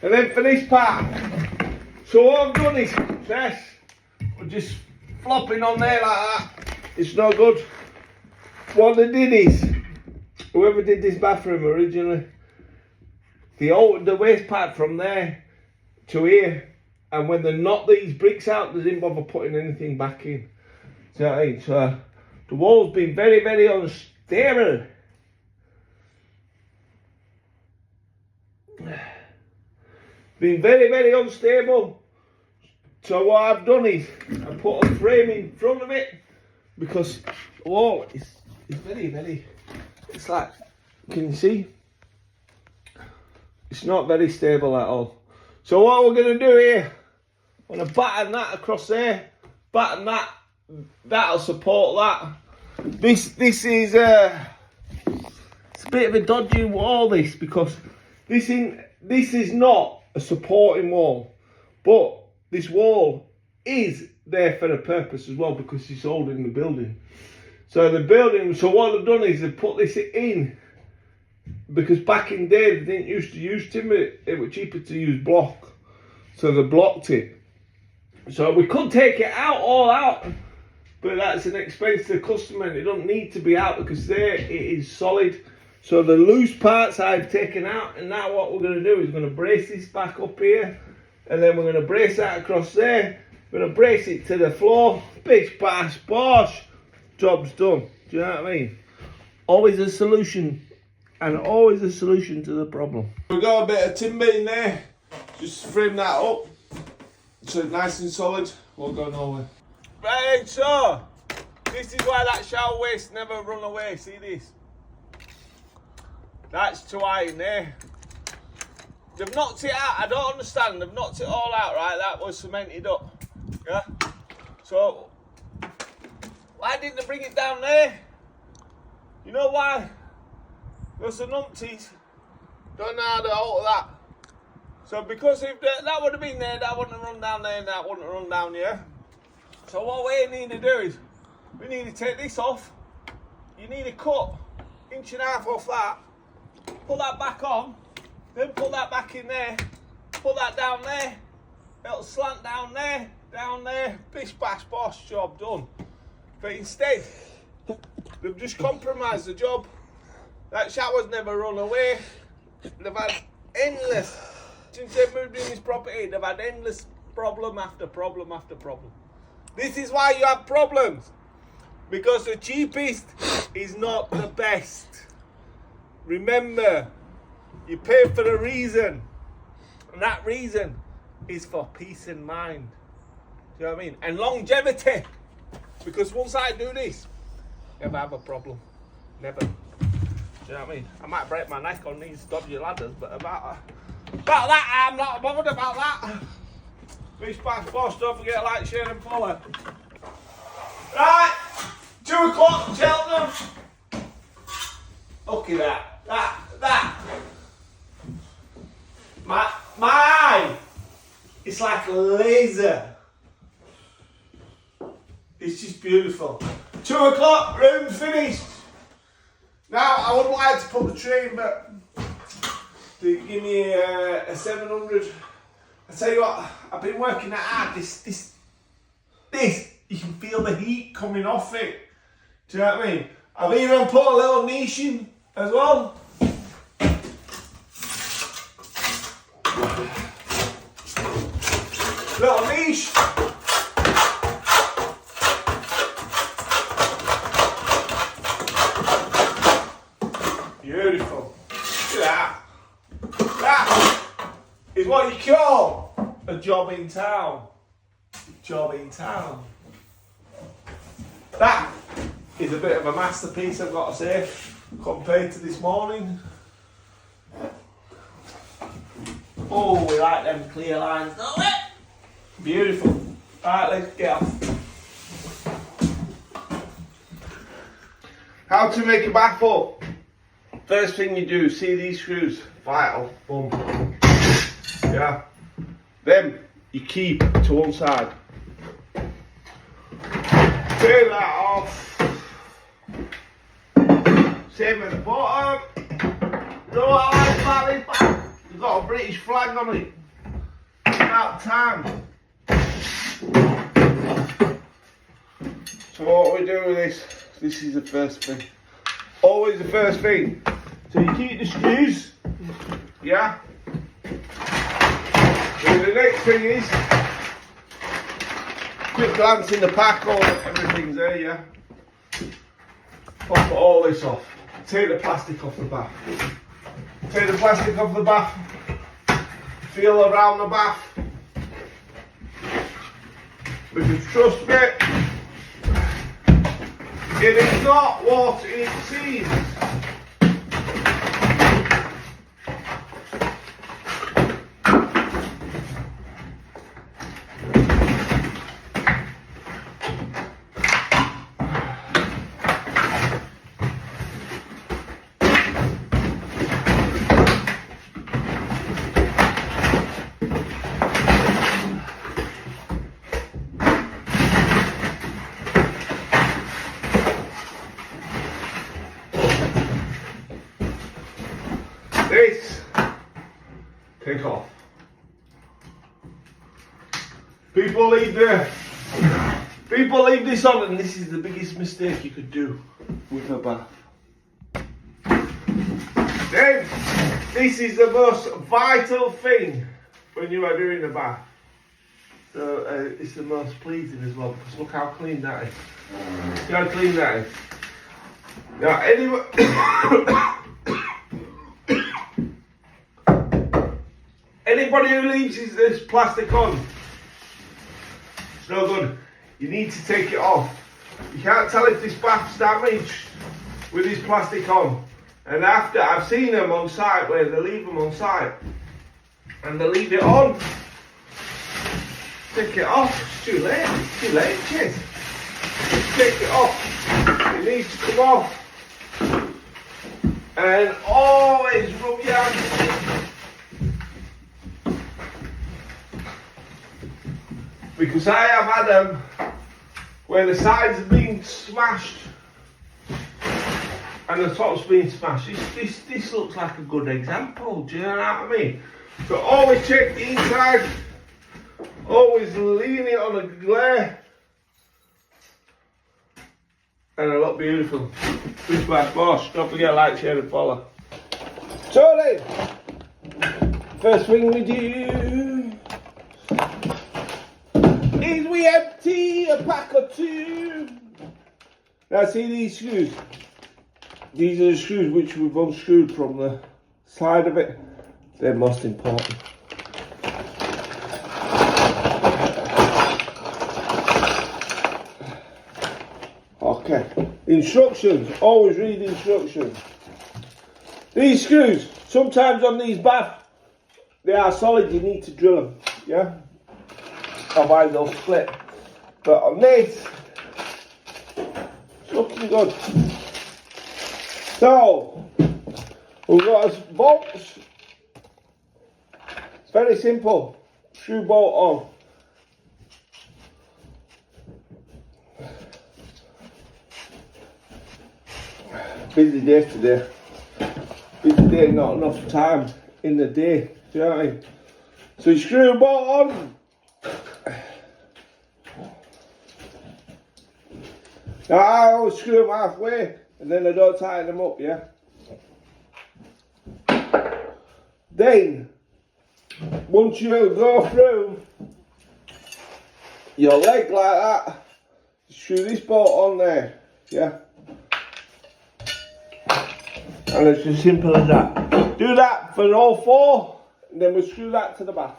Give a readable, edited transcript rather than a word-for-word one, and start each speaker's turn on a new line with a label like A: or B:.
A: And then for this part, so what I've done is this, we're just flopping on there like that. It's no good. What they did is, whoever did this bathroom originally, they altered the waste pipe from there to here, and when they knocked these bricks out, they didn't bother putting anything back in. Do you know what I mean? So the wall's been very, very unstable. Been very, very unstable. So what I've done is I put a frame in front of it, because the wall is very, very, it's like, can you see? It's not very stable at all. So what we're going to do here, I'm going to batten that across there, batten that, that'll support that. This is it's a bit of a dodgy wall, this, because this is not a supporting wall, but this wall is there for a purpose as well, because it's holding the building. So what they've done is they've put this in, because back in the day they didn't used to use timber, it was cheaper to use block, so they blocked it. So we could take it all out, but that's an expense to the customer, and it don't need to be out because there it is solid. So the loose parts I've taken out, and now what we're going to do is we're going to brace this back up here, and then we're going to brace that across there. We're going to brace it to the floor. Bish bash bosh, job's done. Do you know what I mean? Always a solution, and always a solution to the problem. We've got a bit of timber in there, just frame that up so it's nice and solid, won't go nowhere. Right, so this is why that shower waste never run away. See this? That's too high in there. They've knocked it out. I don't understand. They've knocked it all out, right? That was cemented up. Yeah? So why didn't they bring it down there? You know why? Because the numpties don't know how to alter that. So because if that would have been there, that wouldn't have run down there, and that wouldn't have run down here. So what we need to do is, we need to take this off. You need to cut 1.5 inches off that. Put that back on. Then put that back in there. Put that down there. It'll slant down there. Bish bash bosh, job done. But instead, they've just compromised the job. That shower's never run away. They've had endless, since they've moved in this property, they've had endless problem after problem after problem. This is why you have problems. Because the cheapest is not the best. Remember, you pay for a reason. And that reason is for peace of mind. Do you know what I mean? And longevity. Because once I do this, never have a problem. Never. Do you know what I mean? I might break my neck on these dodgy ladders, but about that, I'm not bothered about that. Bish bash bosh, don't forget to like, share and follow. Right, 2 o'clock, Cheltenham. Look at that. My eye, it's like a laser. It's just beautiful. 2 o'clock, room's finished. Now, I would like to put the train, but they give me a 700. I tell you what, I've been working that hard. This, you can feel the heat coming off it. Do you know what I mean? I've even put a little niche in as well. Little niche. Beautiful. Look at that. That is what you call a job in town. Job in town. That is a bit of a masterpiece, I've got to say, compared to this morning. Oh, we like them clear lines, don't we? Beautiful. Alright, let's get off. How to make a bath up. First thing you do, see these screws? Vital. Boom. Yeah. Them you keep to one side. Take that off. Same at the bottom. You know what I like about this bath? You've got a British flag on it. It's about time. So what we do with this is the first thing. Always the first thing. So you keep the screws, yeah? So the next thing is, quick glance in the pack, everything's there, yeah? Pop all this off. Take the plastic off the bath. Take the plastic off the bath. Feel around the bath. Because trust me, it is not what it seems. This, take off. People leave this on, and this is the biggest mistake you could do with a bath. Then, this is the most vital thing when you are doing a bath. So it's the most pleasing as well, because look how clean that is. See how clean that is. Now, anybody who leaves this plastic on, it's no good. You need to take it off. You can't tell if this bath's damaged with this plastic on. And after, I've seen them on site where they leave them on site and they leave it on. Take it off. It's too late. It's too late, kids. Take it off. It needs to come off. And always rub your hands. Because I have had them where the sides have been smashed and the top's been smashed. This looks like a good example, do you know what I mean? So always check the inside, always lean it on a glare, and it'll look beautiful. Push back, boss. Don't forget, like, share and follow. So then, first thing we do is we empty a pack or two. Now see these screws? These are the screws which we've unscrewed from the side of it. They're most important. Okay, instructions, always read instructions. These screws, sometimes on these baths, they are solid, you need to drill them, yeah? Otherwise they'll split. But on this, it's looking good. So, we've got our bolts. It's very simple. Screw bolt on. Busy day today. Busy day, not enough time in the day. Do you know what I mean? So you screw the bolt on. Now I always screw them halfway and then I don't tighten them up, yeah? Then, once you go through your leg like that, screw this bolt on there, yeah? And it's as simple as that. Do that for all four, and then we'll screw that to the bath.